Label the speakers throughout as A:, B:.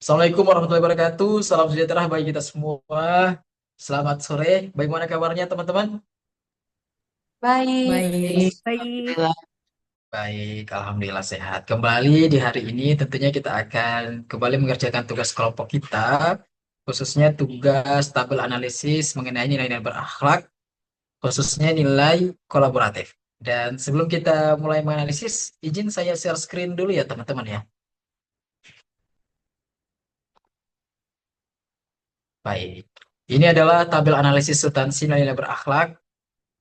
A: Assalamualaikum warahmatullahi wabarakatuh. Salam sejahtera bagi kita semua. Selamat sore. Bagaimana kabarnya teman-teman?
B: Baik,
C: Baik,
B: baik.
C: Alhamdulillah.
A: Baik, alhamdulillah sehat. Kembali di hari ini tentunya kita akan kembali mengerjakan tugas kelompok kita, khususnya tugas tabel analisis mengenai nilai-nilai berakhlak, khususnya nilai kolaboratif. Dan sebelum kita mulai menganalisis, izin saya share screen dulu ya teman-teman ya. Baik. Ini adalah tabel analisis substansi nilai-nilai berakhlak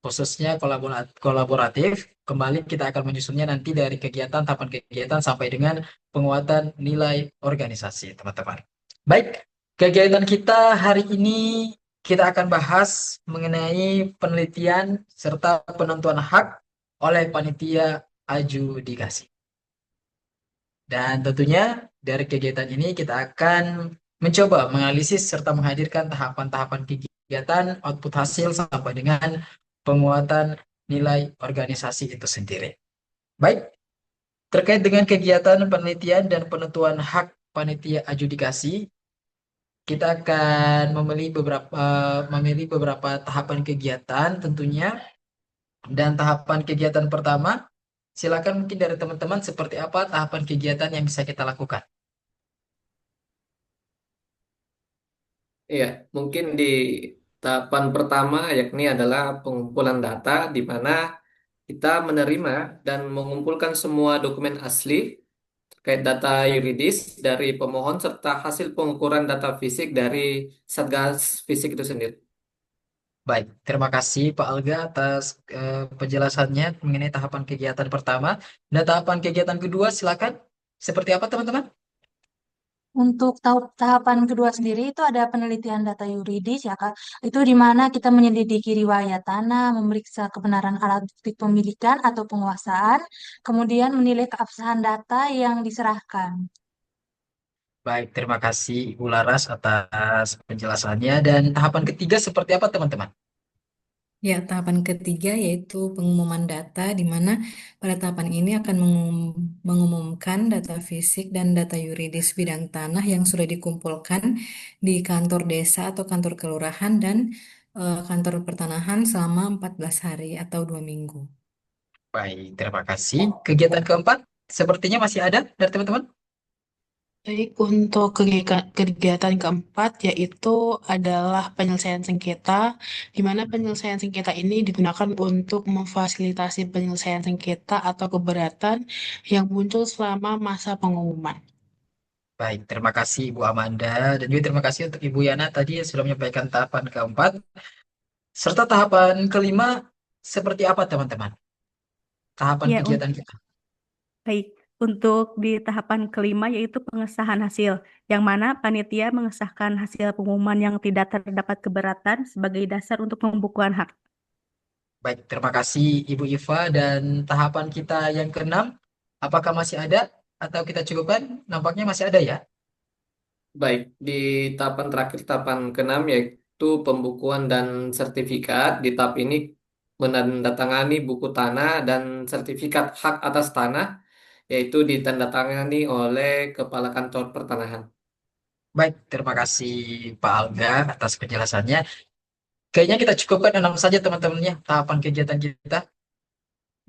A: khususnya kolaboratif. Kembali kita akan menyusunnya nanti dari kegiatan, tahapan kegiatan sampai dengan penguatan nilai organisasi, teman-teman. Baik, kegiatan kita hari ini kita akan bahas mengenai penelitian serta penentuan hak oleh panitia adjudikasi. Dan tentunya dari kegiatan ini kita akan mencoba menganalisis serta menghadirkan tahapan-tahapan kegiatan, output hasil sampai dengan penguatan nilai organisasi itu sendiri. Baik, terkait dengan kegiatan penelitian dan penentuan hak panitia adjudikasi, kita akan memilih beberapa tahapan kegiatan tentunya. Dan tahapan kegiatan pertama, silakan mungkin dari teman-teman seperti apa tahapan kegiatan yang bisa kita lakukan.
D: Iya, mungkin di tahapan pertama yakni adalah pengumpulan data di mana kita menerima dan mengumpulkan semua dokumen asli terkait data yuridis dari pemohon serta hasil pengukuran data fisik dari Satgas Fisik itu sendiri.
A: Baik, terima kasih Pak Alga atas penjelasannya mengenai tahapan kegiatan pertama. Dan tahapan kegiatan kedua, silakan. Seperti apa, teman-teman?
B: Untuk tahapan kedua sendiri itu ada penelitian data yuridis ya Kak. Itu di mana kita menyelidiki riwayat tanah, memeriksa kebenaran alat bukti pemilikan atau penguasaan, kemudian menilai keabsahan data yang diserahkan.
A: Baik, terima kasih Ibu Laras atas penjelasannya. Dan tahapan ketiga seperti apa, teman-teman?
C: ya tahapan ketiga yaitu pengumuman data, di mana pada tahapan ini akan mengumumkan data fisik dan data yuridis bidang tanah yang sudah dikumpulkan di kantor desa atau kantor kelurahan dan kantor pertanahan selama 14 hari atau 2 minggu.
A: Baik, terima kasih. Kegiatan keempat, sepertinya masih ada dari teman-teman?
C: Baik, untuk kegiatan keempat yaitu adalah penyelesaian sengketa, di mana penyelesaian sengketa ini digunakan untuk memfasilitasi penyelesaian sengketa atau keberatan yang muncul selama masa pengumuman.
A: Baik, terima kasih Ibu Amanda. Dan juga terima kasih untuk Ibu Yana tadi yang sudah menyampaikan tahapan keempat. Serta tahapan kelima, seperti apa, teman-teman? Tahapan
E: Ya,
A: kegiatan kita.
E: baik. Untuk di tahapan kelima yaitu pengesahan hasil, yang mana panitia mengesahkan hasil pengumuman yang tidak terdapat keberatan sebagai dasar untuk pembukuan hak.
A: Baik, terima kasih Ibu Iva dan tahapan kita yang keenam, apakah masih ada atau kita cukupkan? Nampaknya masih ada ya.
D: Baik, di tahapan terakhir, tahapan keenam yaitu pembukuan dan sertifikat. Di tahap ini menandatangani buku tanah dan sertifikat hak atas tanah, yaitu ditandatangani oleh Kepala Kantor Pertanahan.
A: Baik, terima kasih Pak Alga atas penjelasannya. Kayaknya kita cukupkan enam saja teman-temannya tahapan kegiatan kita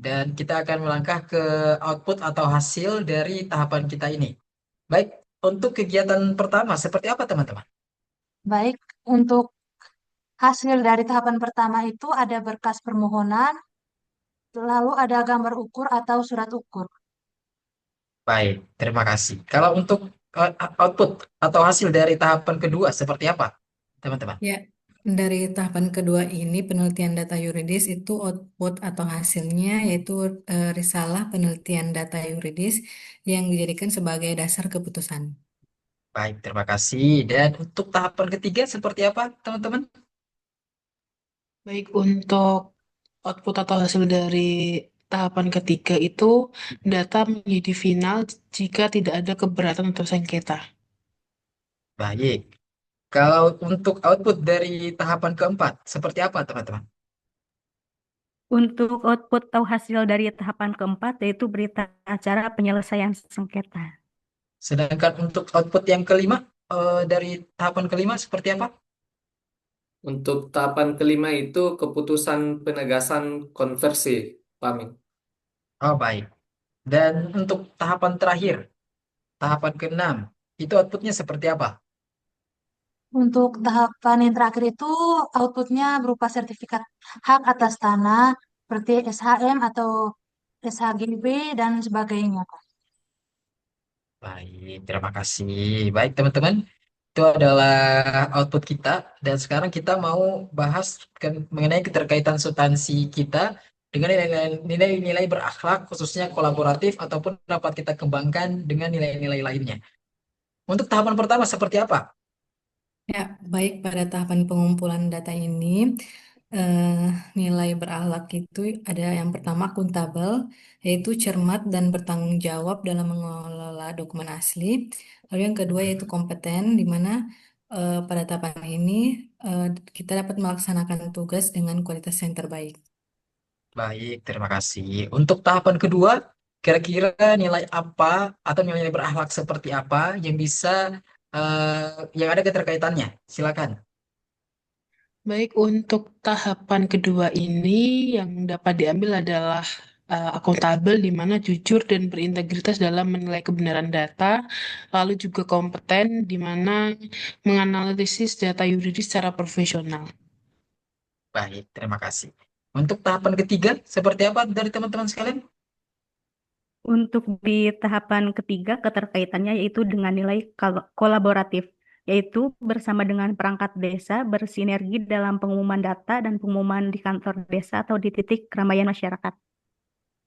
A: dan kita akan melangkah ke output atau hasil dari tahapan kita ini. Baik, untuk kegiatan pertama seperti apa teman-teman?
B: Baik, untuk hasil dari tahapan pertama itu ada berkas permohonan, lalu ada gambar ukur atau surat ukur.
A: Baik, terima kasih. Kalau untuk output atau hasil dari tahapan kedua seperti apa teman-teman?
C: Ya, dari tahapan kedua ini penelitian data yuridis itu output atau hasilnya yaitu risalah penelitian data yuridis yang dijadikan sebagai dasar keputusan.
A: Baik, terima kasih. Dan untuk tahapan ketiga seperti apa, teman-teman?
C: Baik, untuk output atau hasil dari tahapan ketiga itu data menjadi final jika tidak ada keberatan atau sengketa.
A: Baik. Kalau untuk output dari tahapan keempat, seperti apa, teman-teman?
E: Untuk output atau hasil dari tahapan keempat yaitu berita acara penyelesaian sengketa.
A: Sedangkan untuk output yang kelima, dari tahapan kelima seperti apa?
D: Untuk tahapan kelima itu keputusan penegasan konversi, Pak Amin.
A: Oh, baik. Dan untuk tahapan terakhir, tahapan keenam, itu outputnya seperti apa?
B: Untuk tahapan yang terakhir itu outputnya berupa sertifikat hak atas tanah seperti SHM atau SHGB dan sebagainya, Kak.
A: Baik, terima kasih. Baik, teman-teman. Itu adalah output kita. Dan sekarang kita mau bahas mengenai keterkaitan substansi kita dengan nilai-nilai berakhlak, khususnya kolaboratif, ataupun dapat kita kembangkan dengan nilai-nilai lainnya. Untuk tahapan pertama seperti apa?
C: Ya, baik pada tahapan pengumpulan data ini, eh, nilai berakhlak itu ada yang pertama akuntabel, yaitu cermat dan bertanggung jawab dalam mengelola dokumen asli. Lalu yang kedua yaitu kompeten, di mana pada tahapan ini eh, kita dapat melaksanakan tugas dengan kualitas yang terbaik.
A: Baik, terima kasih. Untuk tahapan kedua, kira-kira nilai apa atau nilai berakhlak seperti apa yang bisa yang ada keterkaitannya? Silakan.
F: Baik, untuk tahapan kedua ini yang dapat diambil adalah akuntabel, di mana jujur dan berintegritas dalam menilai kebenaran data, lalu juga kompeten, di mana menganalisis data yuridis secara profesional.
A: Baik, terima kasih. Untuk tahapan ketiga, seperti apa dari teman-teman sekalian?
E: Untuk di tahapan ketiga, keterkaitannya yaitu dengan nilai kolaboratif, yaitu bersama dengan perangkat desa bersinergi dalam pengumuman data dan pengumuman di kantor desa atau di titik keramaian masyarakat.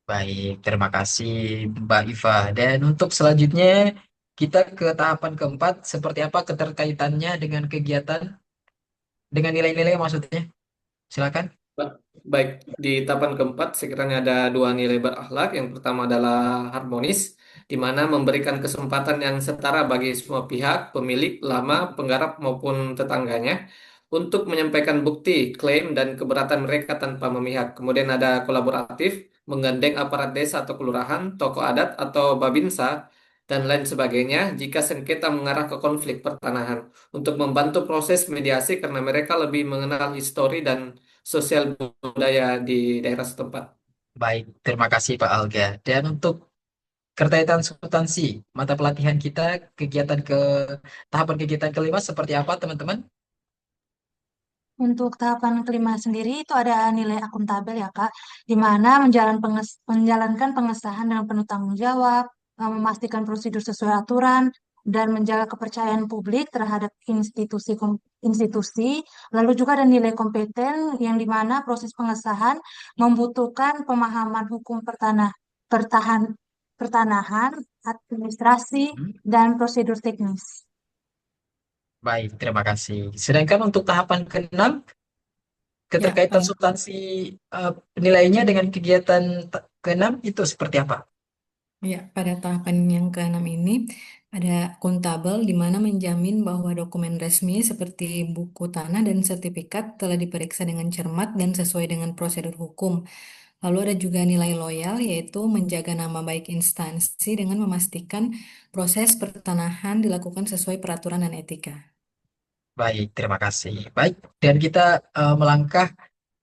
A: Baik, terima kasih Mbak Iva. Dan untuk selanjutnya, kita ke tahapan keempat, seperti apa keterkaitannya dengan kegiatan, dengan nilai-nilai maksudnya? Silakan.
D: Baik, di tahapan keempat sekiranya ada dua nilai berakhlak. Yang pertama adalah harmonis, di mana memberikan kesempatan yang setara bagi semua pihak, pemilik, lama, penggarap maupun tetangganya, untuk menyampaikan bukti, klaim, dan keberatan mereka tanpa memihak. Kemudian ada kolaboratif, menggandeng aparat desa atau kelurahan, tokoh adat atau babinsa, dan lain sebagainya jika sengketa mengarah ke konflik pertanahan untuk membantu proses mediasi karena mereka lebih mengenal histori dan sosial budaya di daerah setempat.
A: Baik, terima kasih Pak Alga. Dan untuk keterkaitan substansi mata pelatihan kita, kegiatan ke tahapan kegiatan kelima seperti apa teman-teman?
B: Untuk tahapan kelima sendiri itu ada nilai akuntabel ya Kak, di mana menjalankan pengesahan dengan penuh tanggung jawab, memastikan prosedur sesuai aturan, dan menjaga kepercayaan publik terhadap institusi, lalu juga ada nilai kompeten yang di mana proses pengesahan membutuhkan pemahaman hukum pertanahan, administrasi,
A: Hmm,
B: dan prosedur teknis.
A: Baik, terima kasih. Sedangkan untuk tahapan keenam,
C: Ya,
A: keterkaitan substansi eh, nilainya dengan kegiatan keenam itu seperti apa?
C: Ya, pada tahapan yang keenam ini ada akuntabel di mana menjamin bahwa dokumen resmi seperti buku tanah dan sertifikat telah diperiksa dengan cermat dan sesuai dengan prosedur hukum. Lalu ada juga nilai loyal, yaitu menjaga nama baik instansi dengan memastikan proses pertanahan dilakukan sesuai peraturan dan etika.
A: Baik, terima kasih. Baik, dan kita melangkah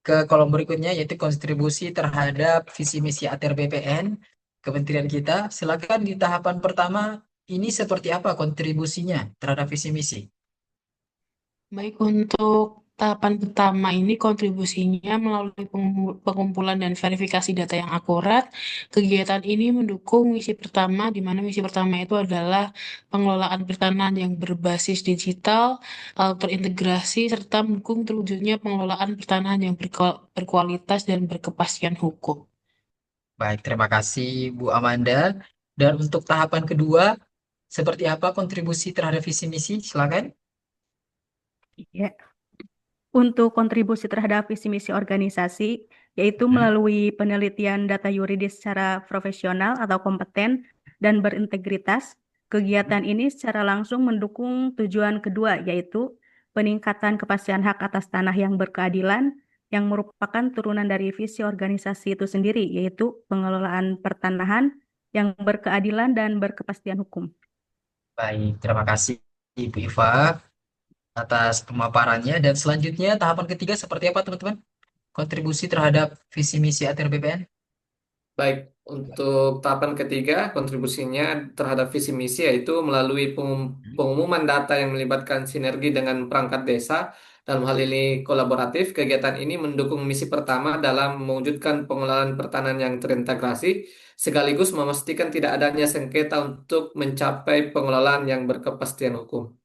A: ke kolom berikutnya yaitu kontribusi terhadap visi misi ATR BPN Kementerian kita. Silakan di tahapan pertama ini seperti apa kontribusinya terhadap visi misi?
F: Baik, untuk tahapan pertama ini kontribusinya melalui pengumpulan dan verifikasi data yang akurat. Kegiatan ini mendukung misi pertama, di mana misi pertama itu adalah pengelolaan pertanahan yang berbasis digital, terintegrasi, serta mendukung terwujudnya pengelolaan pertanahan yang berkualitas dan berkepastian hukum.
A: Baik, terima kasih Bu Amanda. Dan untuk tahapan kedua, seperti apa kontribusi terhadap visi misi? Silakan.
E: Ya. Untuk kontribusi terhadap visi misi organisasi, yaitu
A: Hmm,
E: melalui penelitian data yuridis secara profesional atau kompeten dan berintegritas, kegiatan ini secara langsung mendukung tujuan kedua, yaitu peningkatan kepastian hak atas tanah yang berkeadilan, yang merupakan turunan dari visi organisasi itu sendiri, yaitu pengelolaan pertanahan yang berkeadilan dan berkepastian hukum.
A: Baik, terima kasih Ibu Iva atas pemaparannya. Dan selanjutnya tahapan ketiga seperti apa teman-teman? Kontribusi terhadap visi misi ATR BPN.
D: Baik, untuk tahapan ketiga, kontribusinya terhadap visi misi yaitu melalui pengumuman data yang melibatkan sinergi dengan perangkat desa. Dalam hal ini kolaboratif, kegiatan ini mendukung misi pertama dalam mewujudkan pengelolaan pertanian yang terintegrasi, sekaligus memastikan tidak adanya sengketa untuk mencapai pengelolaan yang berkepastian hukum.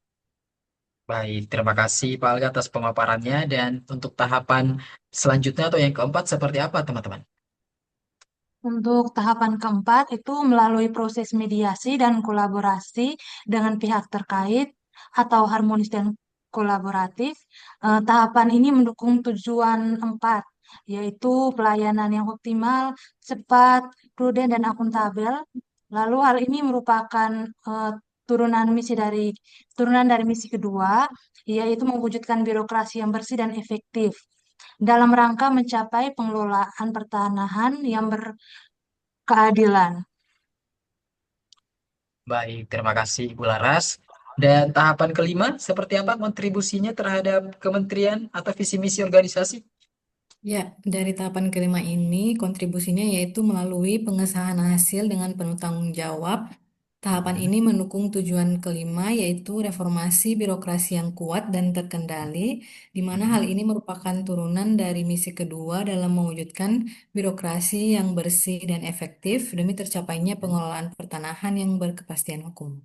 A: Baik, terima kasih Pak Alga atas pemaparannya. Dan untuk tahapan selanjutnya atau yang keempat seperti apa teman-teman?
B: Untuk tahapan keempat itu melalui proses mediasi dan kolaborasi dengan pihak terkait atau harmonis dan kolaboratif. Tahapan ini mendukung tujuan empat, yaitu pelayanan yang optimal, cepat, prudent, dan akuntabel. Lalu hal ini merupakan eh, turunan dari misi kedua, yaitu mewujudkan birokrasi yang bersih dan efektif dalam rangka mencapai pengelolaan pertanahan yang berkeadilan.
A: Baik, terima kasih Ibu Laras. Dan tahapan kelima seperti apa kontribusinya terhadap kementerian atau visi misi organisasi?
C: Ya, dari tahapan kelima ini kontribusinya yaitu melalui pengesahan hasil dengan penuh tanggung jawab. Tahapan ini mendukung tujuan kelima yaitu reformasi birokrasi yang kuat dan terkendali, di mana hal ini merupakan turunan dari misi kedua dalam mewujudkan birokrasi yang bersih dan efektif demi tercapainya pengelolaan pertanahan yang berkepastian hukum.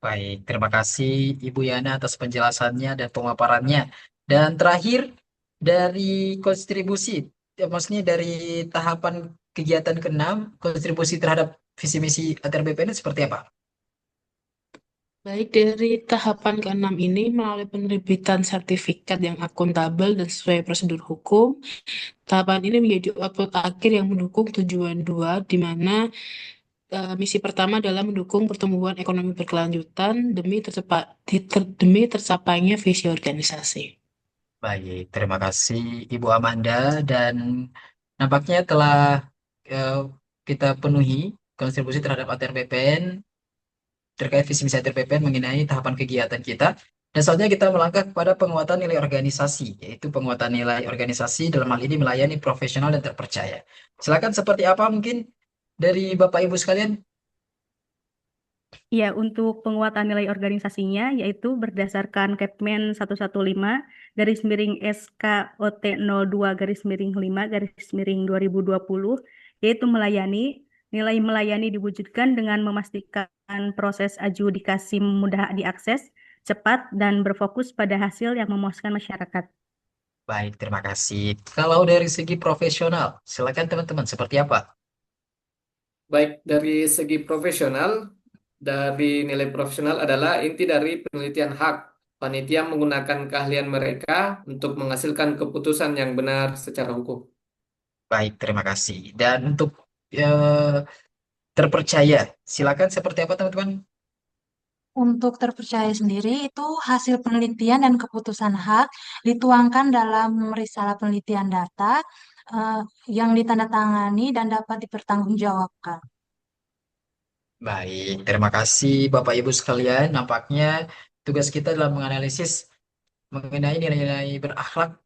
A: Baik, terima kasih Ibu Yana atas penjelasannya dan pemaparannya. Dan terakhir dari kontribusi, maksudnya dari tahapan kegiatan keenam, kontribusi terhadap visi misi ATR BPN seperti apa?
F: Baik dari tahapan keenam ini melalui penerbitan sertifikat yang akuntabel dan sesuai prosedur hukum, tahapan ini menjadi output akhir yang mendukung tujuan dua, di mana misi pertama adalah mendukung pertumbuhan ekonomi berkelanjutan demi tercapainya visi organisasi.
A: Baik, terima kasih Ibu Amanda dan nampaknya telah eh, kita penuhi kontribusi terhadap ATR BPN terkait visi misi ATR BPN mengenai tahapan kegiatan kita. Dan selanjutnya kita melangkah kepada penguatan nilai organisasi, yaitu penguatan nilai organisasi dalam hal ini melayani profesional dan terpercaya. Silakan seperti apa mungkin dari Bapak Ibu sekalian?
E: Ya, untuk penguatan nilai organisasinya yaitu berdasarkan Kepmen 115 garis miring SKOT 02 garis miring 5 garis miring 2020, yaitu nilai melayani diwujudkan dengan memastikan proses adjudikasi mudah diakses, cepat, dan berfokus pada hasil yang memuaskan masyarakat.
A: Baik, terima kasih. Kalau dari segi profesional, silakan teman-teman seperti apa?
D: Baik, dari segi profesional, dari nilai profesional adalah inti dari penelitian hak. Panitia menggunakan keahlian mereka untuk menghasilkan keputusan yang benar secara hukum.
A: Baik, terima kasih. Dan untuk eh, terpercaya, silakan seperti apa teman-teman?
B: Untuk terpercaya sendiri itu hasil penelitian dan keputusan hak dituangkan dalam risalah penelitian data eh, yang ditandatangani dan dapat dipertanggungjawabkan.
A: Baik, terima kasih Bapak Ibu sekalian. Nampaknya tugas kita dalam menganalisis mengenai nilai-nilai berakhlak,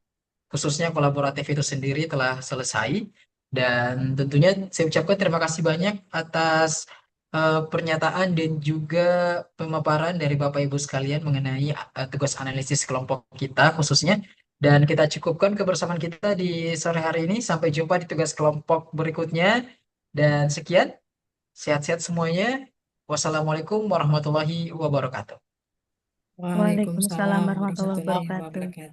A: khususnya kolaboratif itu sendiri telah selesai. Dan tentunya saya ucapkan terima kasih banyak atas pernyataan dan juga pemaparan dari Bapak Ibu sekalian mengenai tugas analisis kelompok kita khususnya. Dan kita cukupkan kebersamaan kita di sore hari ini. Sampai jumpa di tugas kelompok berikutnya. Dan sekian. Sehat-sehat semuanya. Wassalamualaikum warahmatullahi wabarakatuh.
C: Waalaikumsalam
E: Waalaikumsalam warahmatullahi
C: warahmatullahi
E: wabarakatuh.
C: wabarakatuh.